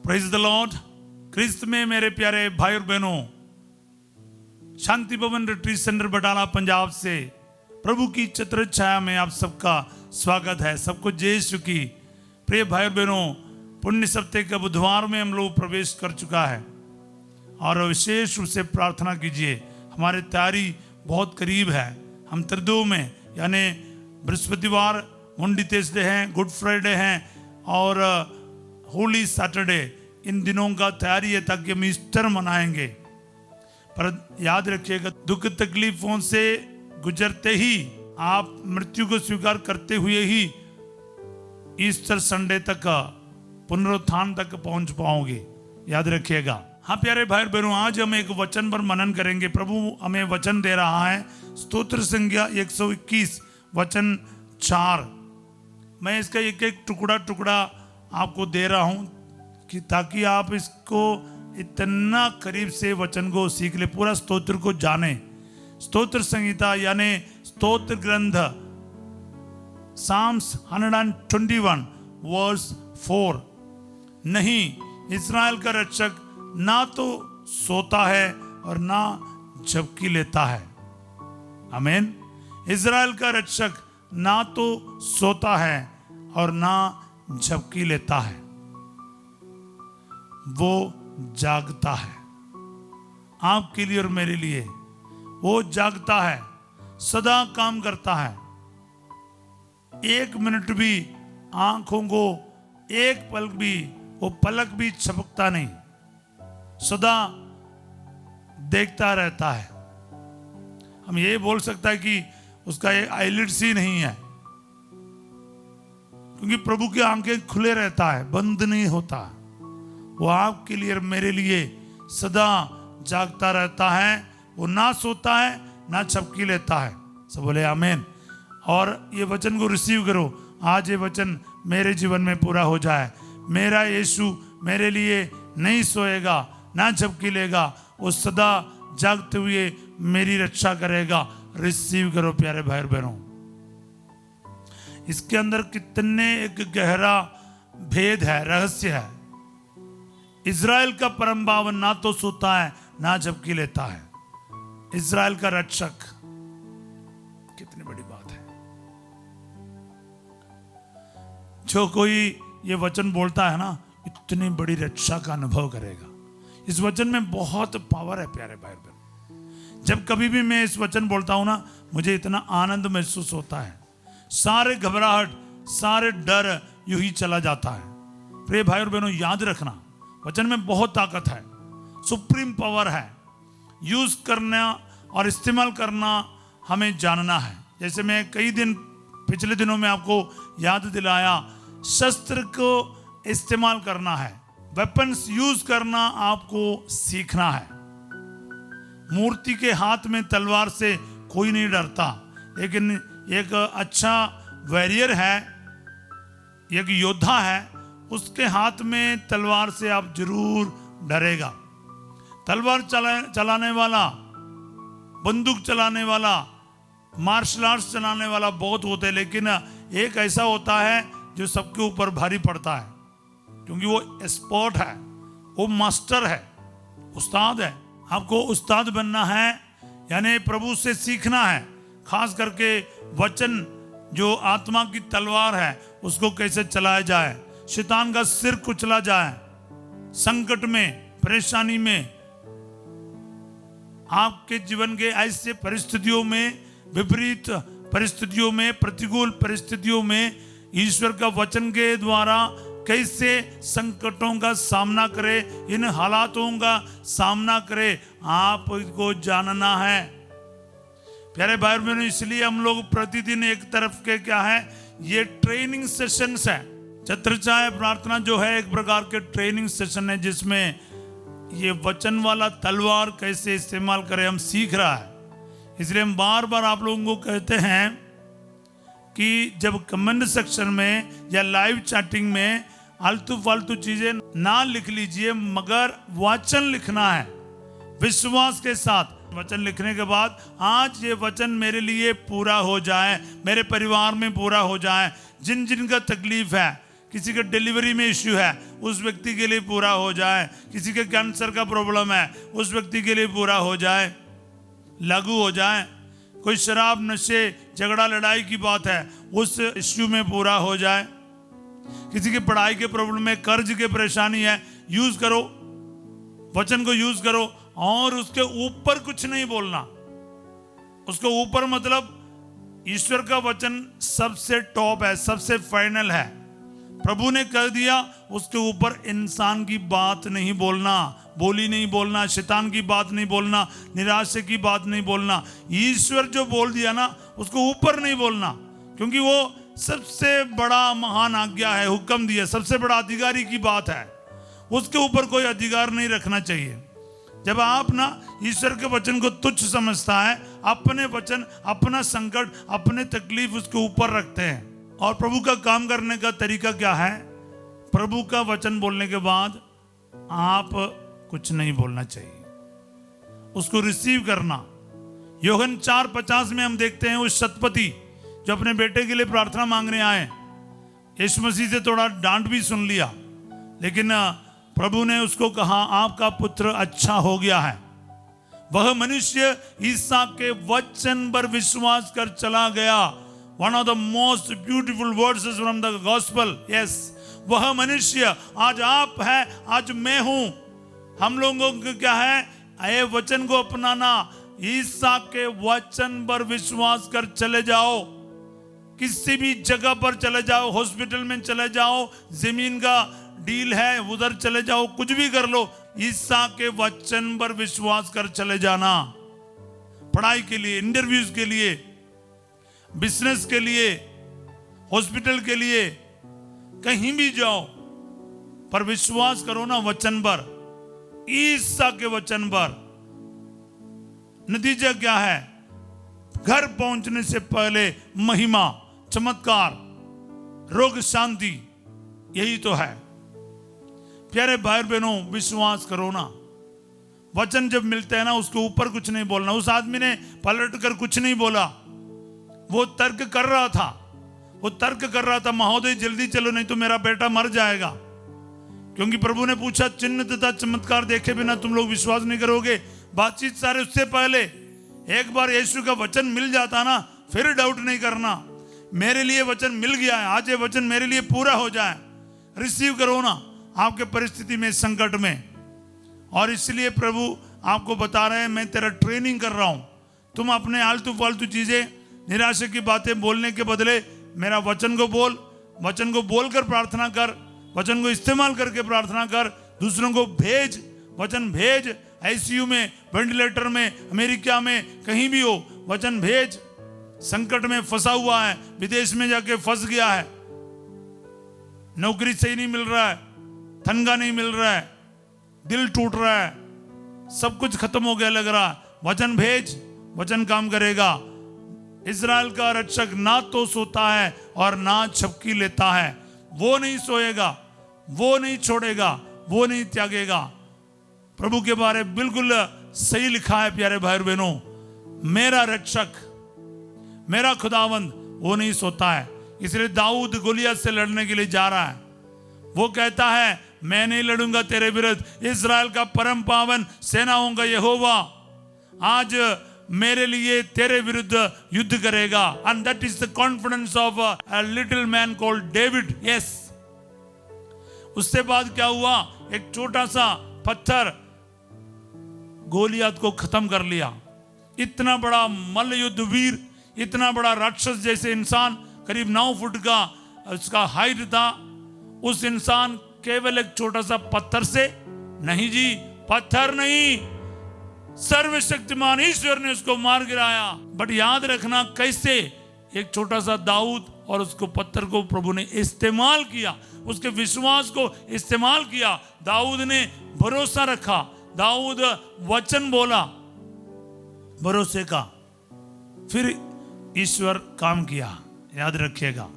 Praise the Lord. क्रिस्त में मेरे प्यारे भाई और बहनों, शांति भवन रिट्रीट सेंटर बटाला पंजाब से प्रभु की छत्र छाया में आप सबका स्वागत है। सबको जय यीशु की। प्रिय भाई और बहनों, पुण्य सप्ताह के बुधवार में हम लोग प्रवेश कर चुका है और विशेष रूप से प्रार्थना कीजिए, हमारे तैयारी बहुत करीब है। हम त्रिदो में यानी बृहस्पतिवार मुंडी तेजडे हैं, गुड फ्राइडे हैं और होली सैटरडे, इन दिनों का तैयारी है ताकि हम ईस्टर मनाएंगे। पर याद रखिएगा, दुख तकलीफों से गुजरते ही आप मृत्यु को स्वीकार करते हुए ही ईस्टर संडे तक, पुनरुत्थान तक पहुंच पाओगे। याद रखिएगा। हाँ प्यारे भाई बहनों, आज हम एक वचन पर मनन करेंगे। प्रभु हमें वचन दे रहा है, स्तोत्र संज्ञा 121 वचन 4। मैं इसका एक एक टुकड़ा आपको दे रहा हूं कि ताकि आप इसको इतना करीब से वचन को सीख ले, पूरा स्तोत्र को जाने। स्तोत्र संहिता यानी स्तोत्र ग्रंथ, साम्स 121 वर्स 4। नहीं, इस्राएल का रक्षक ना तो सोता है और ना झपकी लेता है। आमीन। इस्राएल का रक्षक ना तो सोता है और ना झपकी लेता है, वो जागता है। आपके लिए और मेरे लिए वो जागता है, सदा काम करता है। एक मिनट भी आंखों को, एक पलक भी, वो पलक भी झपकता नहीं, सदा देखता रहता है। हम ये बोल सकता है कि उसका ये आईलिड्स ही नहीं है, क्योंकि प्रभु की आंखें खुले रहता है, बंद नहीं होता। वो आपके लिए और मेरे लिए सदा जागता रहता है। वो ना सोता है ना झपकी लेता है। सब बोले आमीन। और ये वचन को रिसीव करो। आज ये वचन मेरे जीवन में पूरा हो जाए। मेरा यीशु मेरे लिए नहीं सोएगा ना झपकी लेगा, वो सदा जागते हुए मेरी रक्षा करेगा। रिसीव करो प्यारे भाई और बहनों। इसके अंदर कितने एक गहरा भेद है, रहस्य है। इज़राइल का परम पावन ना तो सोता है ना झपकी लेता है। इज़राइल का रक्षक, कितनी बड़ी बात है। जो कोई ये वचन बोलता है ना, इतनी बड़ी रक्षा का अनुभव करेगा। इस वचन में बहुत पावर है प्यारे भाई बहन। जब कभी भी मैं इस वचन बोलता हूं ना, मुझे इतना आनंद महसूस होता है। सारे घबराहट, सारे डर यूं ही चला जाता है। प्रिय भाई और बहनों, याद रखना, वचन में बहुत ताकत है, सुप्रीम पावर है। यूज करना और इस्तेमाल करना हमें जानना है। जैसे मैं कई दिन पिछले दिनों में आपको याद दिलाया, शस्त्र को इस्तेमाल करना है, वेपन्स यूज करना आपको सीखना है। मूर्ति के हाथ में तलवार से कोई नहीं डरता, लेकिन एक अच्छा वॉरियर है, एक योद्धा है, उसके हाथ में तलवार से आप जरूर डरेगा। तलवार चलाने वाला, बंदूक चलाने वाला, मार्शल आर्ट्स चलाने वाला बहुत होते हैं, लेकिन एक ऐसा होता है जो सबके ऊपर भारी पड़ता है, क्योंकि वो एक्सपर्ट है, वो मास्टर है, उस्ताद है। आपको उस्ताद बनना है, यानी प्रभु से सीखना है। खास करके वचन जो आत्मा की तलवार है, उसको कैसे चलाया जाए, शैतान का सिर कुचला जाए। संकट में, परेशानी में, आपके जीवन के ऐसे परिस्थितियों में, विपरीत परिस्थितियों में, प्रतिकूल परिस्थितियों में ईश्वर का वचन के द्वारा कैसे संकटों का सामना करे, इन हालातों का सामना करे, आपको जानना है प्यारे भाई बहनों। इसलिए हम लोग प्रतिदिन एक तरफ के क्या है, ये ट्रेनिंग सेशंस है। छत्रछाया प्रार्थना जो है एक प्रकार के ट्रेनिंग सेशन है, जिसमें ये वचन वाला तलवार कैसे इस्तेमाल करें हम सीख रहा है। इसलिए हम बार बार आप लोगों को कहते हैं कि जब कमेंट सेक्शन में या लाइव चैटिंग में आलतू फालतू चीजें ना लिख लीजिए, मगर वचन लिखना है विश्वास के साथ। वचन लिखने के बाद, आज ये वचन मेरे लिए पूरा हो जाए, मेरे परिवार में पूरा हो जाए। जिन जिन का तकलीफ है किसी के डिलीवरी में इश्यू है उस व्यक्ति के लिए पूरा हो जाए, किसी के कैंसर का प्रॉब्लम है उस व्यक्ति के लिए पूरा हो जाए, लागू हो जाए। कोई शराब नशे झगड़ा लड़ाई की बात है उस इश्यू में पूरा हो जाए। किसी की पढ़ाई के प्रॉब्लम है, कर्ज के परेशानी है, यूज करो वचन को, यूज करो और उसके ऊपर कुछ नहीं बोलना। उसके ऊपर मतलब ईश्वर का वचन सबसे टॉप है, सबसे फाइनल है। प्रभु ने कर दिया, उसके ऊपर इंसान की बात नहीं बोलना, बोली नहीं बोलना, शैतान की बात नहीं बोलना, निराशे की बात नहीं बोलना। ईश्वर जो बोल दिया ना उसको ऊपर नहीं बोलना, क्योंकि वो सबसे बड़ा महान आज्ञा है, हुक्म दिया, सबसे बड़ा अधिकारी की बात है, उसके ऊपर कोई अधिकार नहीं रखना चाहिए। जब आप ना ईश्वर के वचन को तुच्छ समझता है, अपने वचन, अपना संकट, अपने तकलीफ उसके ऊपर रखते हैं। और प्रभु का काम करने का तरीका क्या है? प्रभु का वचन बोलने के बाद आप कुछ नहीं बोलना चाहिए, उसको रिसीव करना। यूहन्ना 4:50 में हम देखते हैं उस शतपति जो अपने बेटे के लिए प्रार्थना मांगने आए, यीशु मसीह से थोड़ा डांट भी सुन लिया, लेकिन प्रभु ने उसको कहा आपका पुत्र अच्छा हो गया है। वह मनुष्य ईसा के वचन पर विश्वास कर चला गया। One of the most beautiful words from the gospel. Yes, वह मनुष्य आज आप है, आज मैं हूं। हम लोगों को क्या है? ये वचन को अपनाना। ईसा के वचन पर विश्वास कर चले जाओ, किसी भी जगह पर चले जाओ, हॉस्पिटल में चले जाओ, जमीन का डील है उधर चले जाओ, कुछ भी कर लो, ईसा के वचन पर विश्वास कर चले जाना। पढ़ाई के लिए, इंटरव्यूज के लिए, बिजनेस के लिए, हॉस्पिटल के लिए, कहीं भी जाओ, पर विश्वास करो ना वचन पर, ईसा के वचन पर। नतीजा क्या है? घर पहुंचने से पहले महिमा, चमत्कार, रोग शांति, यही तो है। प्यारे भाई बहनों, विश्वास करो ना। वचन जब मिलते हैं ना उसके ऊपर कुछ नहीं बोलना। उस आदमी ने पलट कर कुछ नहीं बोला, वो तर्क कर रहा था, महोदय जल्दी चलो नहीं तो मेरा बेटा मर जाएगा। क्योंकि प्रभु ने पूछा चिन्ह तथा चमत्कार देखे बिना तुम लोग विश्वास नहीं करोगे। बातचीत सारे उससे पहले एक बार यीशु का वचन मिल जाता ना, फिर डाउट नहीं करना। मेरे लिए वचन मिल गया है, आज ये वचन मेरे लिए पूरा हो जाए, रिसीव करो ना आपके परिस्थिति में, संकट में। और इसलिए प्रभु आपको बता रहे हैं मैं तेरा ट्रेनिंग कर रहा हूं। तुम अपने आलतू फालतू चीजें, निराशा की बातें बोलने के बदले मेरा वचन को बोल, वचन को बोलकर प्रार्थना कर, वचन को इस्तेमाल करके प्रार्थना कर, दूसरों को भेज, वचन भेज। आईसीयू में, वेंटिलेटर में, अमेरिका में, कहीं भी हो, वचन भेज। संकट में फंसा हुआ है, विदेश में जाके फंस गया है, नौकरी सही नहीं मिल रहा है, तनख्वाह नहीं मिल रहा है, दिल टूट रहा है, सब कुछ खत्म हो गया लग रहा है, वचन भेज, वचन काम करेगा। इज़राइल का रक्षक ना तो सोता है और ना झपकी लेता है। वो नहीं सोएगा, वो नहीं छोड़ेगा, वो नहीं त्यागेगा। प्रभु के बारे बिल्कुल सही लिखा है प्यारे भाई बहनों, मेरा रक्षक, मेरा खुदावंद वो नहीं सोता है। इसलिए दाऊद गोलियत से लड़ने के लिए जा रहा है। वो कहता है मैं नहीं लड़ूंगा तेरे विरुद्ध, इज़राइल का परम पावन सेनाओं का यहोवा आज मेरे लिए तेरे विरुद्ध युद्ध करेगा। And that is the confidence of a little man called David. Yes, उससे बाद क्या हुआ? एक छोटा सा पत्थर गोलियत को खत्म कर लिया। इतना बड़ा मल्ल युद्ध वीर, इतना बड़ा राक्षस जैसे इंसान, करीब 9 फुट का उसका हाइट था, उस इंसान केवल एक छोटा सा पत्थर से, नहीं जी, पत्थर नहीं, सर्वशक्तिमान ईश्वर ने उसको मार गिराया। बट याद रखना कैसे? एक छोटा सा दाऊद और उसको पत्थर को प्रभु ने इस्तेमाल किया, उसके विश्वास को इस्तेमाल किया। दाऊद ने भरोसा रखा, दाऊद वचन बोला भरोसे का, फिर ईश्वर काम किया। याद रखिएगा,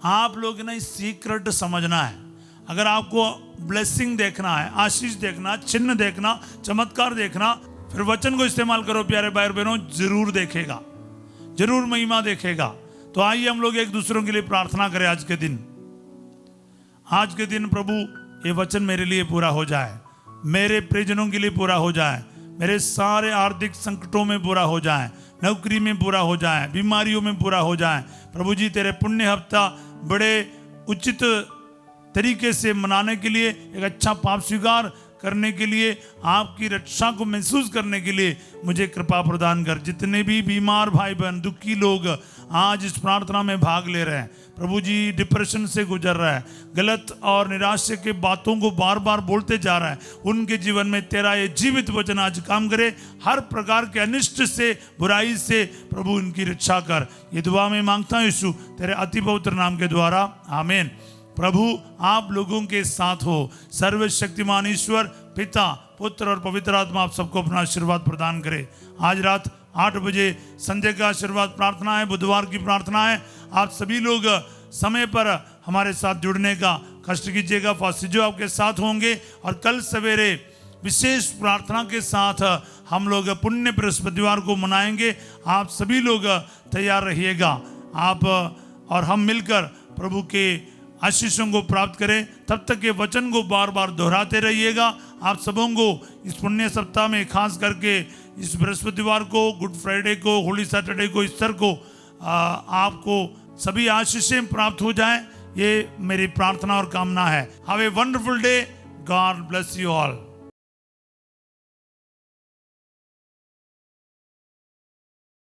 आप लोग ना सीक्रेट समझना है। अगर आपको ब्लेसिंग देखना है, आशीष देखना, चिन्ह देखना, चमत्कार देखना, फिर वचन को इस्तेमाल करो प्यारे भाई बहनों, जरूर देखेगा, जरूर महिमा देखेगा। तो आइए हम लोग एक दूसरों के लिए प्रार्थना करें आज के दिन। आज के दिन प्रभु ये वचन मेरे लिए पूरा हो जाए, मेरे परिजनों के लिए पूरा हो जाए, मेरे सारे आर्थिक संकटों में पूरा हो जाए, नौकरी में पूरा हो जाए, बीमारियों में पूरा हो जाए। प्रभु जी तेरे पुण्य हफ्ता बड़े उचित तरीके से मनाने के लिए, एक अच्छा पाप स्वीकार करने के लिए, आपकी रक्षा को महसूस करने के लिए मुझे कृपा प्रदान कर। जितने भी बीमार भाई बहन, दुखी लोग आज इस प्रार्थना में भाग ले रहे हैं, प्रभु जी डिप्रेशन से गुजर रहा है, गलत और निराशा के बातों को बार बार बोलते जा रहा है, उनके जीवन में तेरा ये जीवित वचन आज काम करे। हर प्रकार के अनिष्ट से, बुराई से प्रभु इनकी रक्षा कर। ये दुआ में मांगता हूँ यीशु तेरे अति पवित्र नाम के द्वारा, आमीन। प्रभु आप लोगों के साथ हो। सर्वशक्तिमान ईश्वर पिता, पुत्र और पवित्र आत्मा आप सबको अपना आशीर्वाद प्रदान करे। आज रात 8 बजे संजय का आशीर्वाद प्रार्थना है, बुधवार की प्रार्थना है। आप सभी लोग समय पर हमारे साथ जुड़ने का कष्ट कीजिएगा। फास्टर जो आपके साथ होंगे और कल सवेरे विशेष प्रार्थना के साथ हम लोग पुण्य बृहस्पतिवार को मनाएंगे। आप सभी लोग तैयार रहिएगा। आप और हम मिलकर प्रभु के आशीषों को प्राप्त करें। तब तक के वचन को बार बार दोहराते रहिएगा। आप सबों को इस पुण्य सप्ताह में, खास करके इस बृहस्पतिवार को, गुड फ्राइडे को, होली सैटरडे को, ईस्टर को आपको सभी आशीषें प्राप्त हो जाएं, ये मेरी प्रार्थना और कामना है। Have a wonderful day. God bless you all.